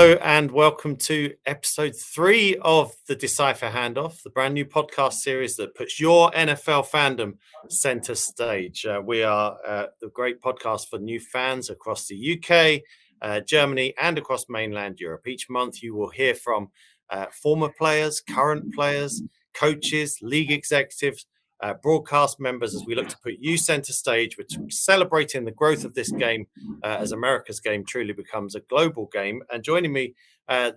Hello and welcome to Ep.3 of the Decyfr Handoff, the brand new podcast series that puts your NFL fandom center stage. We are the great podcast for new fans across the UK, Germany, and across mainland Europe. Each month you will hear from former players, current players, coaches, league executives, broadcast members as we look to put you center stage, which celebrating the growth of this game as America's game truly becomes a global game. And joining me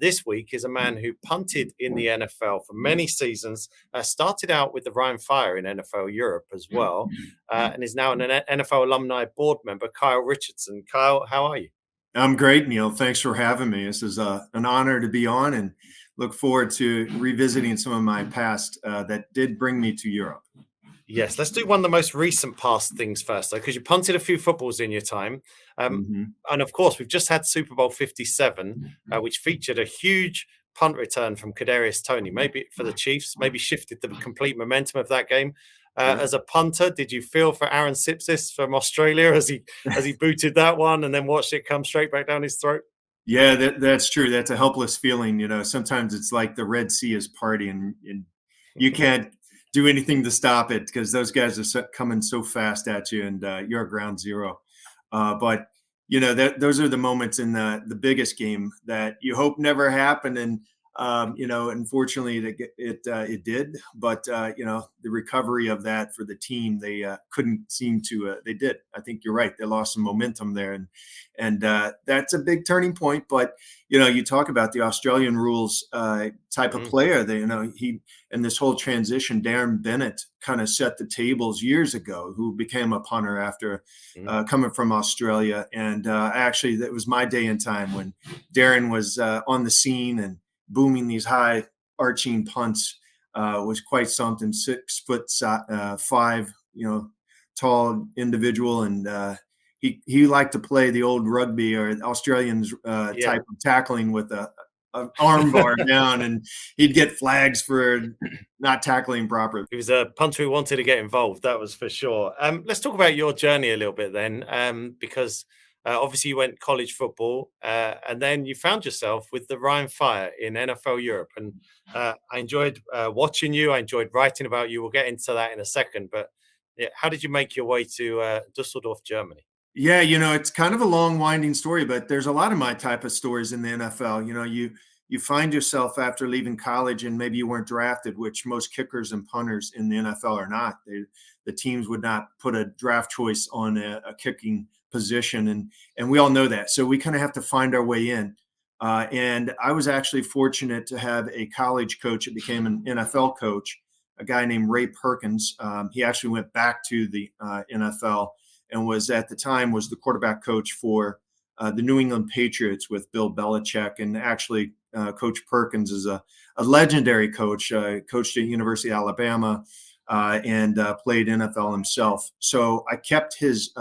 this week is a man who punted in the NFL for many seasons, started out with the Rhein Fire in NFL Europe as well, and is now an NFL Alumni Board Member, Kyle Richardson. Kyle, how are you? I'm great, Neil. Thanks for having me. This is an honor to be on and look forward to revisiting some of my past that did bring me to Europe. Yes, let's do one of the most recent past things first, though, because you punted a few footballs in your time. And of course, we've just had Super Bowl 57, which featured a huge punt return from Kadarius Toney, maybe for the Chiefs, maybe shifted the complete momentum of that game. As a punter, did you feel for Aaron Sipsis from Australia as he booted that one and then watched it come straight back down his throat? Yeah, that's true. That's a helpless feeling. You know, sometimes it's like the Red Sea is partying and you can't do anything to stop it because those guys are coming so fast at you, and you're at ground zero. But you know those are the moments in the biggest game that you hope never happen, and you know, unfortunately, it did. But you know, the recovery of that for the team, they couldn't seem to. They did. I think you're right. They lost some momentum there, and that's a big turning point. But you know, you talk about the Australian rules type of player. They, you know, he and this whole transition. Darren Bennett kind of set the tables years ago. Who became a punter after coming from Australia, and actually, that was my day and time when Darren was on the scene and booming these high arching punts was quite something. 6'5", you know, tall individual, and he liked to play the old rugby or Australians type of tackling with a arm bar down, and he'd get flags for not tackling properly. He was a punter who wanted to get involved, that was for sure. Let's talk about your journey a little bit then, because obviously you went college football, and then you found yourself with the Rhein Fire in NFL Europe. And I enjoyed watching you. I enjoyed writing about you. We'll get into that in a second. But yeah, how did you make your way to Dusseldorf, Germany? Yeah, you know, it's kind of a long, winding story, but there's a lot of my type of stories in the NFL. You know, you find yourself after leaving college and maybe you weren't drafted, which most kickers and punters in the NFL are not. The teams would not put a draft choice on a kicking position, and we all know that. So we kind of have to find our way in. And I was actually fortunate to have a college coach that became an NFL coach, a guy named Ray Perkins. He actually went back to the NFL and was at the time was the quarterback coach for the New England Patriots with Bill Belichick. And actually, Coach Perkins is a legendary coach, coached at University of Alabama and played NFL himself. So I kept his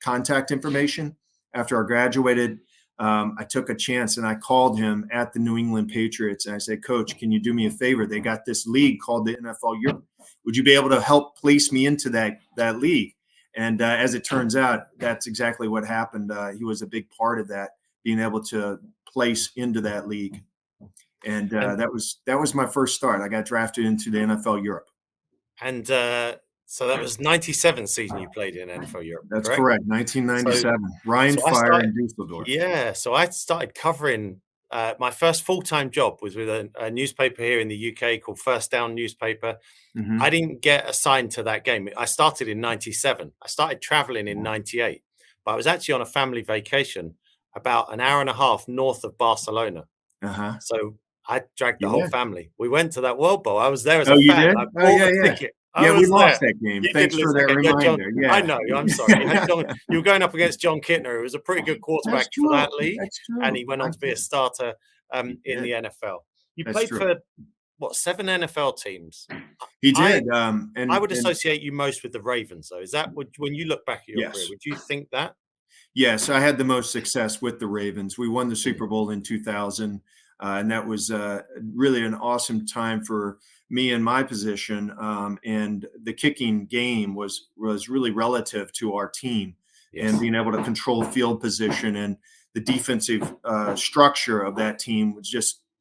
contact information after I graduated. I took a chance and I called him at the New England Patriots. And I said, Coach, can you do me a favor? They got this league called the NFL Europe. Would you be able to help place me into that league? And as it turns out, that's exactly what happened. He was a big part of that, being able to place into that league. And that was my first start. I got drafted into the NFL Europe. And so that was 97 season you played in NFL Europe. That's correct. 1997. Rhein Fire in Dusseldorf. Yeah. So I started covering. My first full-time job was with a newspaper here in the UK called First Down Newspaper. I didn't get assigned to that game. I started in 97. I started traveling in 98, but I was actually on a family vacation about an hour and a half north of Barcelona. So I dragged the whole family. We went to that World Bowl. I was there as a fan. You did? I bought a ticket. Yeah, we lost that game. Thanks for that reminder. Yeah, I know. I'm sorry. You were going up against John Kittner, who was a pretty good quarterback for that league, and he went on to be a starter in the NFL. You played for, what, 7 NFL teams? He did. And I would associate you most with the Ravens, though. Is that when you look back at your career, would you think that? Yes, I had the most success with the Ravens. We won the Super Bowl in 2000, and that was really an awesome time for me in my position. And the kicking game was really relative to our team and being able to control field position. And the defensive structure of that team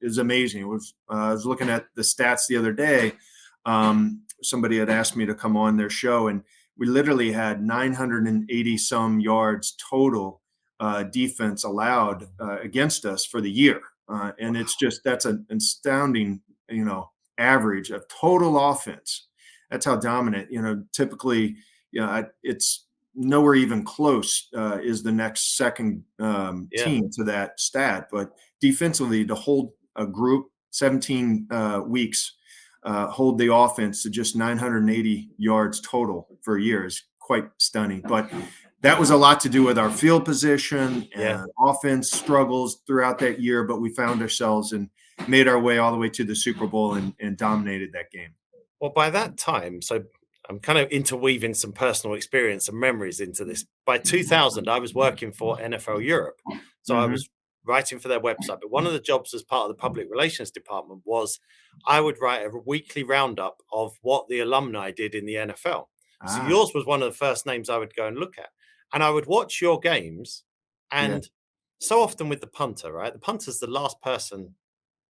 is amazing. I was looking at the stats the other day. Somebody had asked me to come on their show, and we literally had 980 some yards total defense allowed against us for the year. And that's an astounding, average of total offense. That's how dominant, typically, it's nowhere even close is the next second team to that stat. But defensively, to hold a group 17 weeks, hold the offense to just 980 yards total for a year is quite stunning. But that was a lot to do with our field position and offense struggles throughout that year. But we found ourselves and made our way all the way to the Super Bowl and dominated that game. Well, by that time, so I'm kind of interweaving some personal experience and memories into this. By 2000, I was working for NFL Europe. So I was writing for their website. But one of the jobs as part of the public relations department was I would write a weekly roundup of what the alumni did in the NFL. So yours was one of the first names I would go and look at. And I would watch your games. And so often with the punter, right? The punter's the last person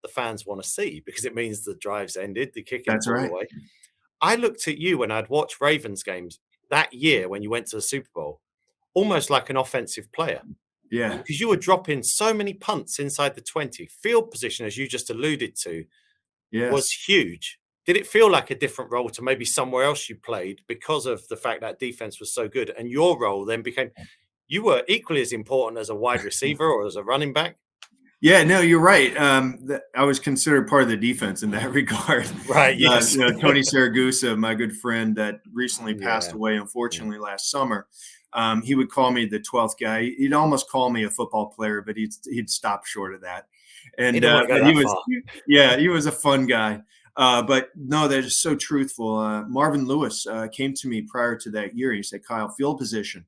the fans want to see because it means the drive's ended, the kicking That's ball right. away. I looked at you when I'd watched Ravens games that year when you went to the Super Bowl, almost like an offensive player. Yeah. Because you were dropping so many punts inside the 20. Field position, as you just alluded to, was huge. Did it feel like a different role to maybe somewhere else you played because of the fact that defense was so good? And your role then became, you were equally as important as a wide receiver or as a running back? Yeah, no, you're right. I was considered part of the defense in that regard. Right, yes. Tony Saragusa, my good friend that recently passed away, unfortunately, last summer, he would call me the 12th guy. He'd almost call me a football player, but he'd stop short of that. And he was a fun guy. But no, they're just so truthful. Marvin Lewis came to me prior to that year. He said, Kyle, field position.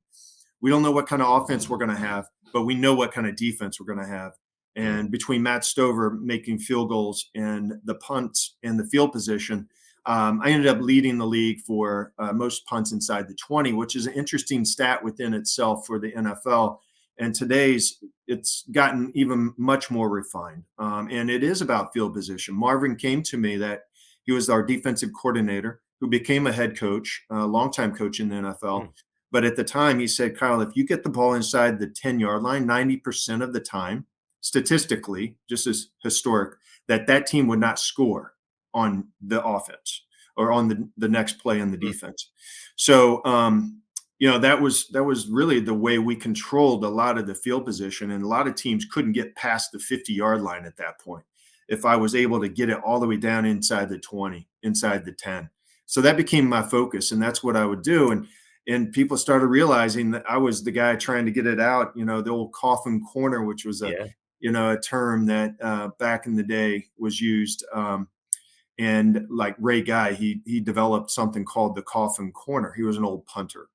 We don't know what kind of offense we're going to have, but we know what kind of defense we're going to have. And between Matt Stover making field goals and the punts and the field position, I ended up leading the league for most punts inside the 20, which is an interesting stat within itself for the NFL. And it's gotten even much more refined. And it is about field position. Marvin came to me that he was our defensive coordinator who became a head coach, a longtime coach in the NFL. But at the time, he said, Kyle, if you get the ball inside the 10-yard line 90% of the time, statistically, just as historic, that team would not score on the offense or on the next play in the defense. So, that was really the way we controlled a lot of the field position, and a lot of teams couldn't get past the 50-yard line at that point. If I was able to get it all the way down inside the 20, inside the 10. So that became my focus, and that's what I would do. And people started realizing that I was the guy trying to get it out, the old coffin corner, which was a term that back in the day was used. And like Ray Guy, he developed something called the coffin corner. He was an old punter.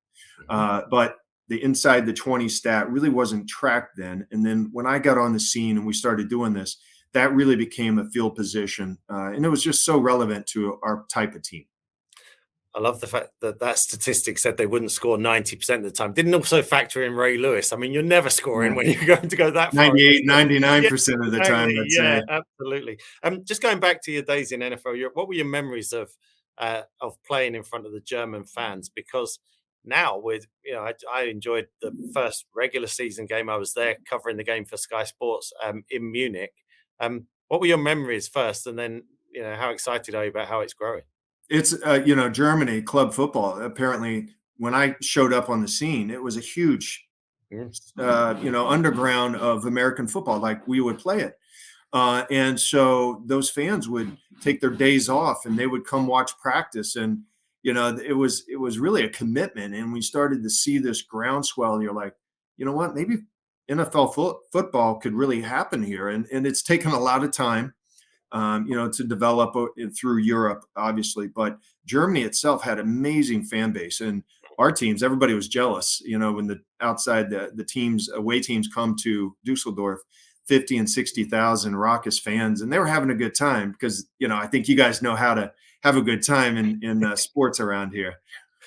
But the inside the 20 stat really wasn't tracked then. And then when I got on the scene and we started doing this, that really became a field position. And it was just so relevant to our type of team. I love the fact that statistic said they wouldn't score 90% of the time. Didn't also factor in Ray Lewis. I mean, you're never scoring when you're going to go that far. 98, 99% of the time, let's say. Absolutely. Just going back to your days in NFL Europe, what were your memories of playing in front of the German fans? Because now I enjoyed the first regular season game. I was there covering the game for Sky Sports in Munich. What were your memories first? And then, how excited are you about how it's growing? It's, Germany club football. Apparently, when I showed up on the scene, it was a huge, underground of American football, like we would play it. And so those fans would take their days off and they would come watch practice. And, it was really a commitment. And we started to see this groundswell. And you're like, you know what, maybe NFL football could really happen here. And it's taken a lot of time. To develop through Europe, obviously. But Germany itself had amazing fan base. And our teams, everybody was jealous, when the teams, away teams come to Dusseldorf, 50 and 60,000 raucous fans. And they were having a good time because, I think you guys know how to have a good time in sports around here.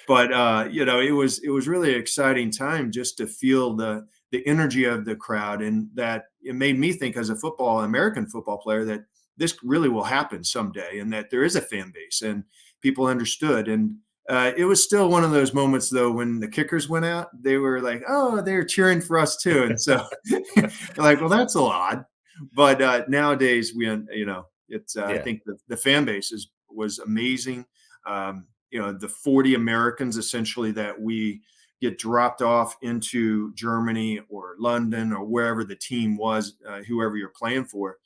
But, it was really an exciting time just to feel the the energy of the crowd, and that it made me think as a American football player that this really will happen someday, and that there is a fan base and people understood. And it was still one of those moments, though, when the kickers went out, they were like, oh, they're cheering for us too. And so like, well, that's a little odd. But nowadays, it's I think the fan base was amazing. The 40 Americans essentially that we get dropped off into Germany or London or wherever the team was, whoever you're playing for.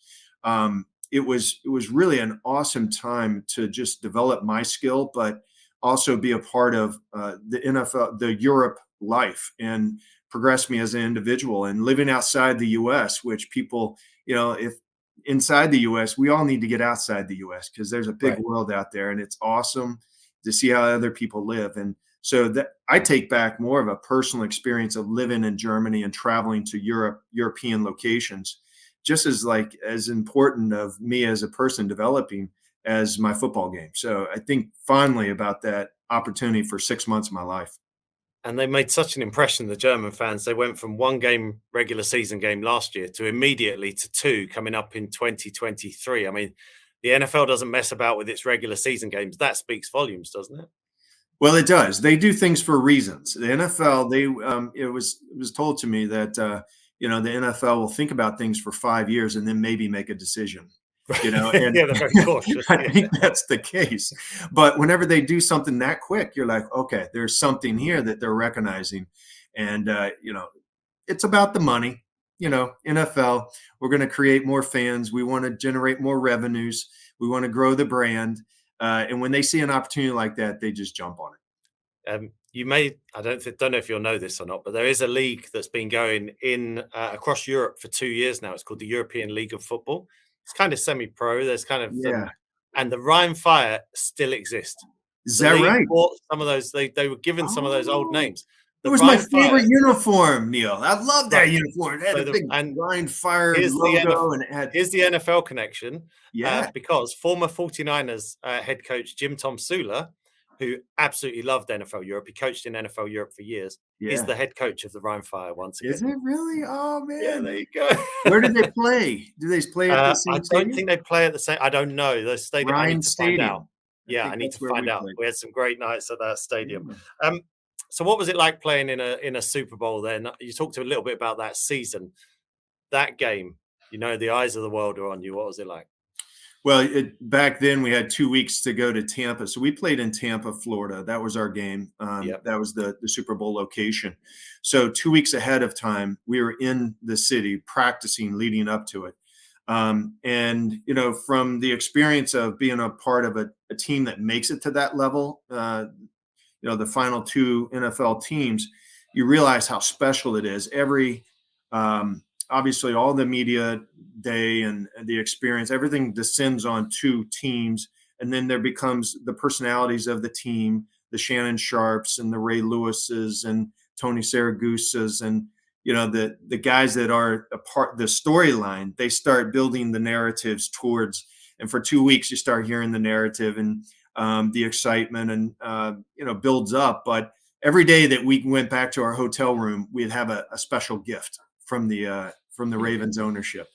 It was really an awesome time to just develop my skill, but also be a part of the NFL, the Europe life, and progress me as an individual. And living outside the U.S., which people, if inside the U.S., we all need to get outside the U.S. because there's a big world out there, and it's awesome to see how other people live. And so that I take back more of a personal experience of living in Germany and traveling to European locations, just as important of me as a person developing as my football game. So I think fondly about that opportunity for 6 months of my life. And they made such an impression, the German fans. They went from one regular season game last year to immediately to two coming up in 2023. I mean, the NFL doesn't mess about with its regular season games. That speaks volumes, doesn't it? Well, it does. They do things for reasons. The NFL, it was told to me that the NFL will think about things for 5 years and then maybe make a decision. And yeah, they're very cautious. I think that's the case. But whenever they do something that quick, you're like, okay, there's something here that they're recognizing. And it's about the money. NFL, we're going to create more fans. We want to generate more revenues. We want to grow the brand. And when they see an opportunity like that, they just jump on it. I don't know if you'll know this or not, but there is a league that's been going in across Europe for 2 years now. It's called the European League of Football. It's kind of semi-pro. There's kind of and the Rhein Fire still exist. Is that right? Bought some of those. They were given some of those old names. It was my favorite uniform, Neil. I love that uniform. It had a big Rhein Fire logo, and it had. Here's the NFL connection. Yeah, because former 49ers head coach Jim Tom Sula, who absolutely loved NFL Europe, he coached in NFL Europe for years, is the head coach of the Rhein Fire once again. Is it really? Oh, man. Yeah, there you go. Where did they play? Do they play at the same stadium? I don't think they play at the same. I don't know. The stadium, I need to find out. Yeah, I need to find out. We had some great nights at that stadium. Yeah. So what was it like playing in a Super Bowl then? You talked a little bit about that season, that game. The eyes of the world are on you. What was it like? Well, back then we had 2 weeks to go to Tampa. So we played in Tampa, Florida. That was our game. That was the Super Bowl location. So 2 weeks ahead of time, we were in the city practicing leading up to it. And, from the experience of being a part of a team that makes it to that level, the final two NFL teams, you realize how special it is. Obviously, all the media day and the experience, everything descends on two teams. And then there becomes the personalities of the team, the Shannon Sharpes and the Ray Lewises and Tony Siragusas and, the guys that are a part, the storyline, they start building the narratives towards. And for 2 weeks, you start hearing the narrative and the excitement and, builds up. But every day that we went back to our hotel room, we'd have a special gift from the Ravens ownership.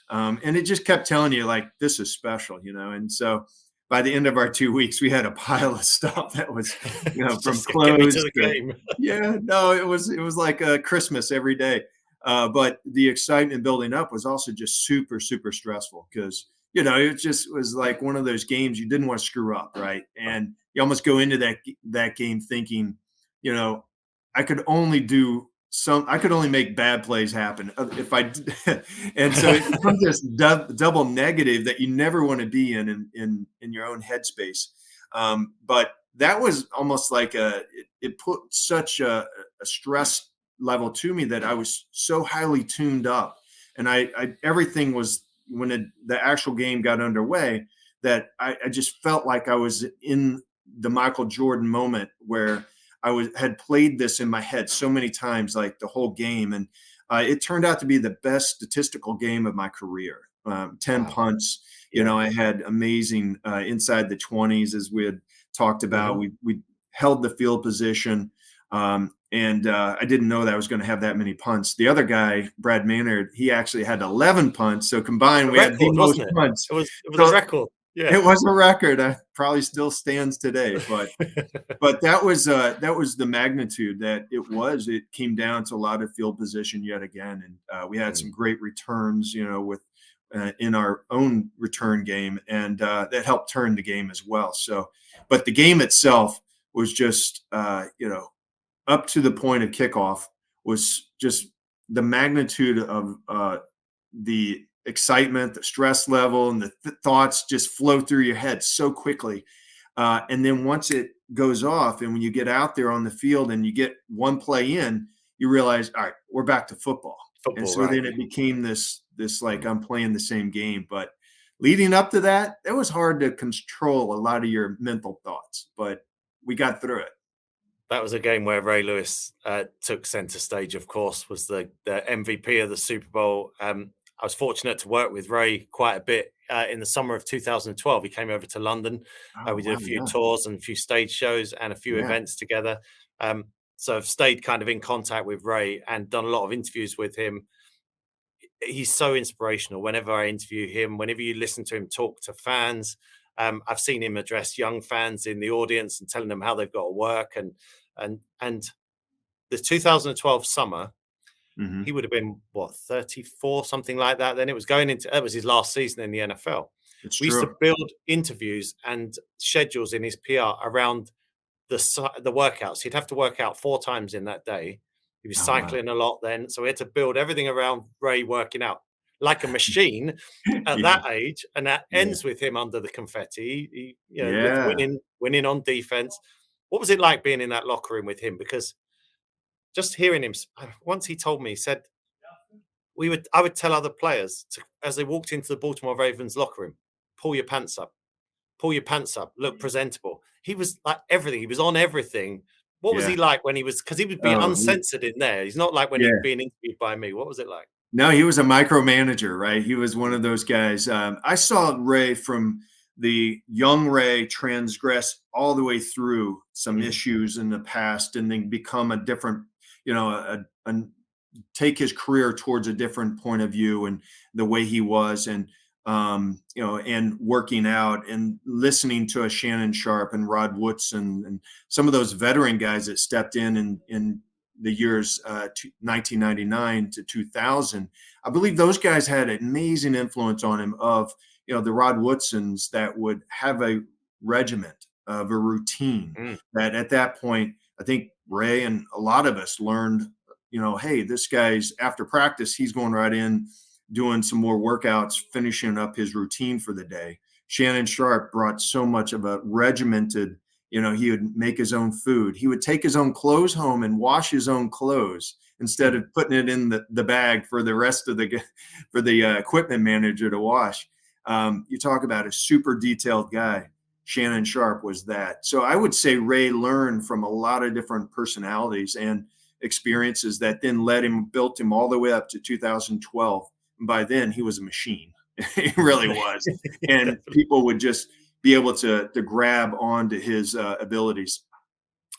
And it just kept telling you, like, this is special, And so by the end of our 2 weeks, we had a pile of stuff that was, from clothes to the game. it was like Christmas every day. But the excitement building up was also just super, super stressful because, it just was like one of those games you didn't want to screw up, right? And you almost go into that game thinking, I could only make bad plays happen if I and so it becomes this double negative that you never want to be in your own headspace. But that was almost like it put such a stress level to me that I was so highly tuned up, and I everything was when the actual game got underway that I just felt like I was in the Michael Jordan moment where I had played this in my head so many times, like the whole game. And it turned out to be the best statistical game of my career. 10 punts, I had amazing inside the 20s, as we had talked about. We held the field position. And I didn't know that I was going to have that many punts. The other guy, Brad Maynard, he actually had 11 punts. So combined, we had the most wasn't it? punts. It was So a record. Yeah, it was a record. Probably still stands today, but that was the magnitude that it was. It came down to a lot of field position yet again, and we had some great returns, with in our own return game, and that helped turn the game as well. So, but the game itself was just up to the point of kickoff was just the magnitude of the excitement, the stress level, and the thoughts just flow through your head so quickly. And then once it goes off, and when you get out there on the field and you get one play in, you realize, all right, we're back to football. And so then it became this like I'm playing the same game. But leading up to that, it was hard to control a lot of your mental thoughts, but we got through it. That was a game where Ray Lewis took center stage, of course, was the MVP of the Super Bowl. I was fortunate to work with Ray quite a bit in the summer of 2012. He came over to London. We did a few tours and a few stage shows and a few events together. So I've stayed kind of in contact with Ray and done a lot of interviews with him. He's so inspirational. Whenever I interview him, whenever you listen to him talk to fans, I've seen him address young fans in the audience and telling them how they've got to work. And the 2012 summer, he would have been 34, something like that. Then it was his last season in the NFL. We used to build interviews and schedules in his PR around the workouts. He'd have to work out 4 times in that day. He was cycling a lot then, so we had to build everything around Ray working out like a machine at that age, and that ends with him under the confetti. With winning on defense. What was it like being in that locker room with him? Because just hearing him, once he told me, he said, I would tell other players as they walked into the Baltimore Ravens locker room, pull your pants up, look presentable. He was like everything. He was on everything. What was he like when he was, because he would be uncensored in there. He's not like when he'd being interviewed by me. What was it like? No, he was a micromanager, right? He was one of those guys. I saw Ray from the young Ray transgress all the way through some issues in the past and then become a different, take his career towards a different point of view and the way he was. And and working out and listening to a Shannon Sharpe and Rod Woodson and some of those veteran guys that stepped in the years 1999 to 2000. I believe those guys had an amazing influence on him of, the Rod Woodsons that would have a regiment of a routine that at that point, I think Ray and a lot of us learned, hey, this guy's after practice, he's going right in, doing some more workouts, finishing up his routine for the day. Shannon Sharpe brought so much of a regimented, he would make his own food. He would take his own clothes home and wash his own clothes instead of putting it in the bag for the rest of the equipment manager to wash. You talk about a super detailed guy. Shannon Sharpe was that. So I would say Ray learned from a lot of different personalities and experiences that then built him all the way up to 2012. By then he was a machine. He really was. And people would just be able to grab onto his abilities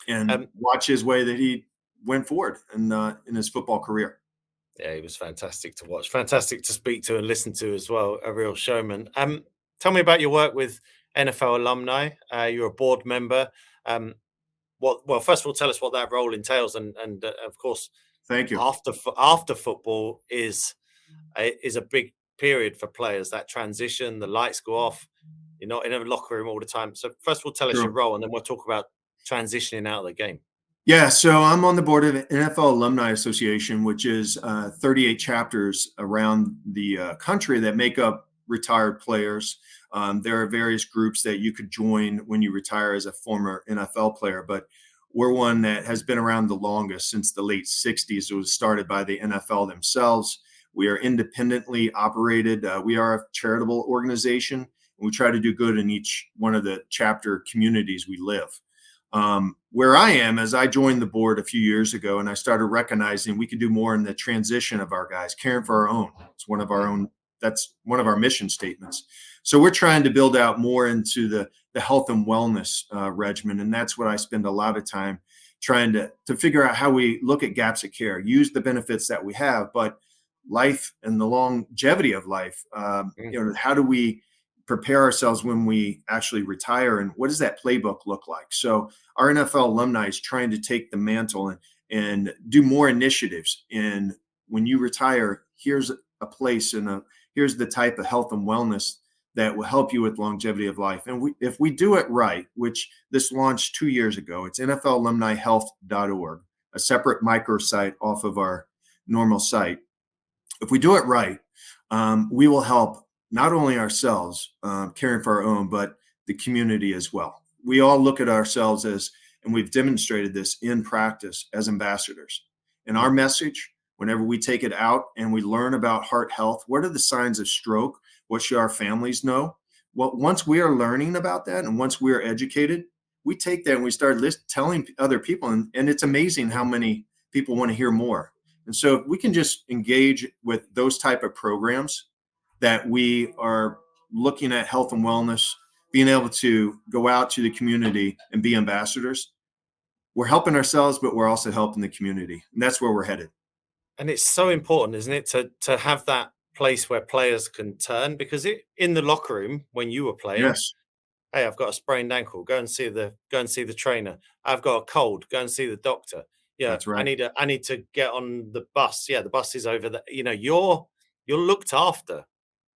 and watch his way that he went forward in his football career. Yeah, he was fantastic to watch, fantastic to speak to and listen to as well, a real showman. Tell me about your work with NFL Alumni. You're a board member. Well, first of all, tell us what that role entails, and of course, thank you. After football is a big period for players. That transition, the lights go off. You're not in a locker room all the time. So first of all, tell us your role, and then we'll talk about transitioning out of the game. Yeah, so I'm on the board of the NFL Alumni Association, which is 38 chapters around the country that make up retired players. There are various groups that you could join when you retire as a former NFL player, but we're one that has been around the longest, since the late 60s. It was started by the NFL themselves. We are independently operated. We are a charitable organization, and we try to do good in each one of the chapter communities we live. Where I am, as I joined the board a few years ago, and I started recognizing we could do more in the transition of our guys, caring for our own. It's one of our own. That's one of our mission statements. So we're trying to build out more into the health and wellness regimen, and that's what I spend a lot of time trying to figure out how we look at gaps of care, use the benefits that we have, but life and the longevity of life. How do we prepare ourselves when we actually retire, and what does that playbook look like? So our NFL alumni is trying to take the mantle and do more initiatives. And when you retire, here's a place and here's the type of health and wellness that will help you with longevity of life. And if we do it right, which this launched 2 years ago, it's NFLalumnihealth.org, a separate microsite off of our normal site. If we do it right, we will help not only ourselves caring for our own, but the community as well. We all look at ourselves as, and we've demonstrated this in practice, as ambassadors. And our message, whenever we take it out and we learn about heart health, what are the signs of stroke? What should our families know? Well, once we are learning about that and once we are educated, we take that and we start telling other people. And it's amazing how many people want to hear more. And so if we can just engage with those type of programs that we are looking at health and wellness, being able to go out to the community and be ambassadors, we're helping ourselves, but we're also helping the community. And that's where we're headed. And it's so important, isn't it, to have that place where players can turn, because in the locker room when you were playing, Yes. Hey, I've got a sprained ankle. Go and see the trainer. I've got a cold. Go and see the doctor. Yeah, That's right. I need to get on the bus. Yeah, the bus is over there. You're looked after,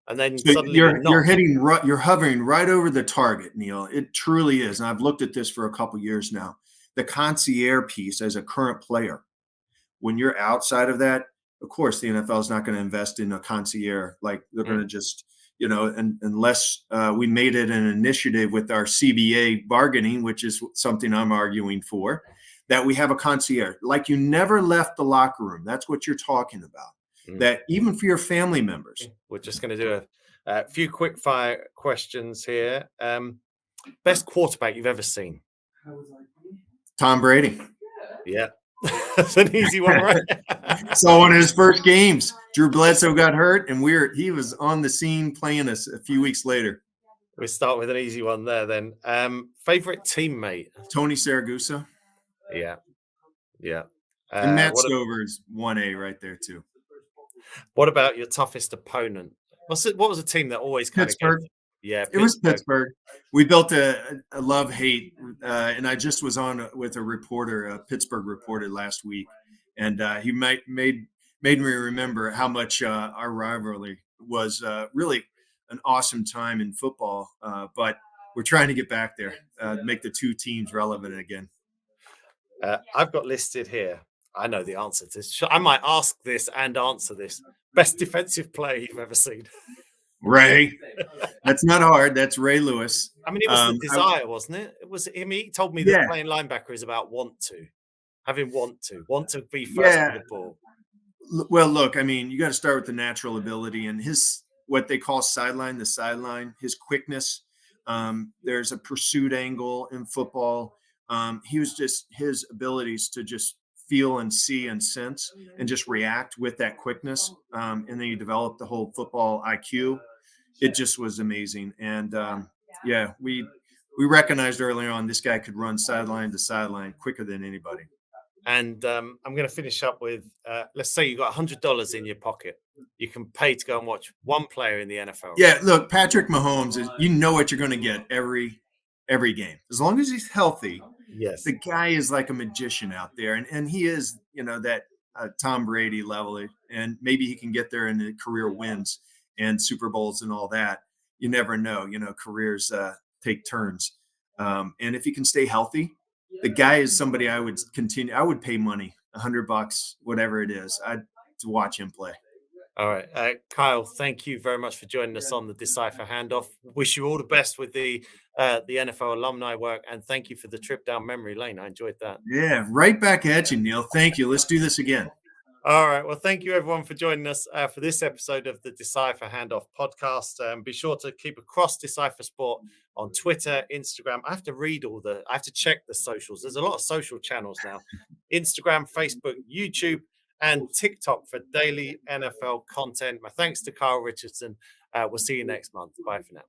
and then So suddenly you're not. you're hovering right over the target, Neil. It truly is. And I've looked at this for a couple of years now. The concierge piece as a current player, when you're outside of that, of course, the NFL is not going to invest in a concierge. Like they're going to just, unless we made it an initiative with our CBA bargaining, which is something I'm arguing for, that we have a concierge. Like you never left the locker room. That's what you're talking about. That even for your family members. We're just going to do a few quick fire questions here. Best quarterback you've ever seen? Tom Brady. Yeah. That's an easy one, right? Saw one of his first games. Drew Bledsoe got hurt, and he was on the scene playing us a few weeks later. We start with an easy one there then. Favorite teammate? Tony Saragusa. Yeah. And Matt Stover is 1A right there too. What about your toughest opponent? What was a team that always kind Pittsburgh? Yeah, It was Pittsburgh. We built a love-hate, and I just was on with a reporter, a Pittsburgh reporter last week, and he made me remember how much our rivalry was really an awesome time in football, but we're trying to get back there, make the two teams relevant again. I've got listed here. I know the answer to this. I might ask this and answer this. Best defensive player you've ever seen? Ray. That's not hard. That's Ray Lewis. I mean, it was the desire, wasn't it? It was him. He told me that playing linebacker is about want to be first with the ball. Well, look, I mean, you got to start with the natural ability and his, what they call the sideline, his quickness. There's a pursuit angle in football. He was just, his abilities to just feel and see and sense and just react with that quickness. And then you develop the whole football IQ. It just was amazing. And we recognized early on this guy could run sideline to sideline quicker than anybody. And I'm going to finish up with, let's say you got $100 in your pocket. You can pay to go and watch one player in the NFL. Yeah, look, Patrick Mahomes is, you know what you're going to get every game. As long as he's healthy. Yes. The guy is like a magician out there. And he is, that Tom Brady level. And maybe he can get there in the career wins and Super Bowls and all that. You never know. Careers take turns. And if he can stay healthy, the guy is somebody I would pay money, $100, whatever it is, to watch him play. All right. Kyle, thank you very much for joining us on the Decyfr Handoff. Wish you all the best with the NFL alumni work, and thank you for the trip down memory lane. I enjoyed that. Yeah, right back at you, Neil. Thank you. Let's do this again. All right. Well, thank you, everyone, for joining us for this episode of the Decyfr Handoff podcast. Be sure to keep across Decyfr Sport on Twitter, Instagram. I have to check the socials. There's a lot of social channels now. Instagram, Facebook, YouTube, and TikTok for daily NFL content. My thanks to Kyle Richardson. We'll see you next month. Bye for now.